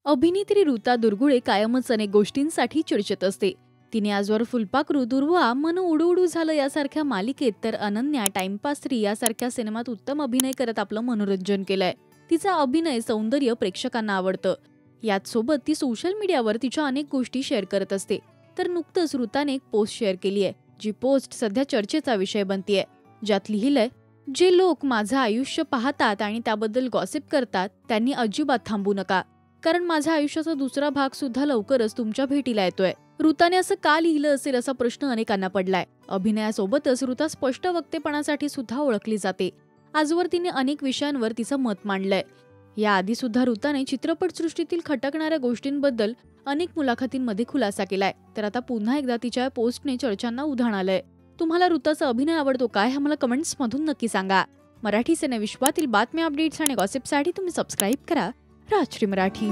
अभिनेत्री ऋता दुर्गुळे कायमच अनेक गोष्टींसाठी चर्चेत असते. तिने आजवर फुलपाखरू, दुर्वा, मन उडू उडू झालं यासारख्या मालिकेत तर अनन्या, टाइमपास 3 यासारख्या सिनेमात उत्तम अभिनय करत आपलं मनोरंजन केलंय. तिचा अभिनय सौंदर्य प्रेक्षकांना आवडतं. याच सोबत ती सोशल मीडियावर तिच्या अनेक गोष्टी शेअर करत असते. तर नुकतंच ऋताने एक पोस्ट शेअर केली आहे, जी पोस्ट सध्या चर्चेचा विषय बनतीये. ज्यात लिहिलंय, जे लोक माझं आयुष्य पाहतात आणि त्याबद्दल गॉसिप करतात त्यांनी अजिबात थांबू नका, कारण माझ्या आयुष्याचा दुसरा भाग सुद्धा लवकरच तुमच्या भेटीला येतोय. ऋताने असं का लिहिलं असेल असा प्रश्न अनेकांना पडलाय. अभिनयासोबतच ऋता स्पष्ट वक्तेपणासाठी सुद्धा ओळखली जाते. आजवर तिने अनेक विषयांवर तिचं मत मांडलंय. याआधी सुद्धा ऋताने चित्रपटसृष्टीतील खटकणाऱ्या गोष्टींबद्दल अनेक मुलाखतींमध्ये खुलासा केलाय. तर आता पुन्हा एकदा तिच्या पोस्टने चर्चांना उधाण आलंय. तुम्हाला ऋताचा अभिनय आवडतो काय, हे मला कमेंट्स मधून नक्की सांगा. मराठी सिनेविश्वातील बातम्या, अपडेट्स आणि गॉसिपसाठी तुम्ही सबस्क्राईब करा राजश्री मराठी.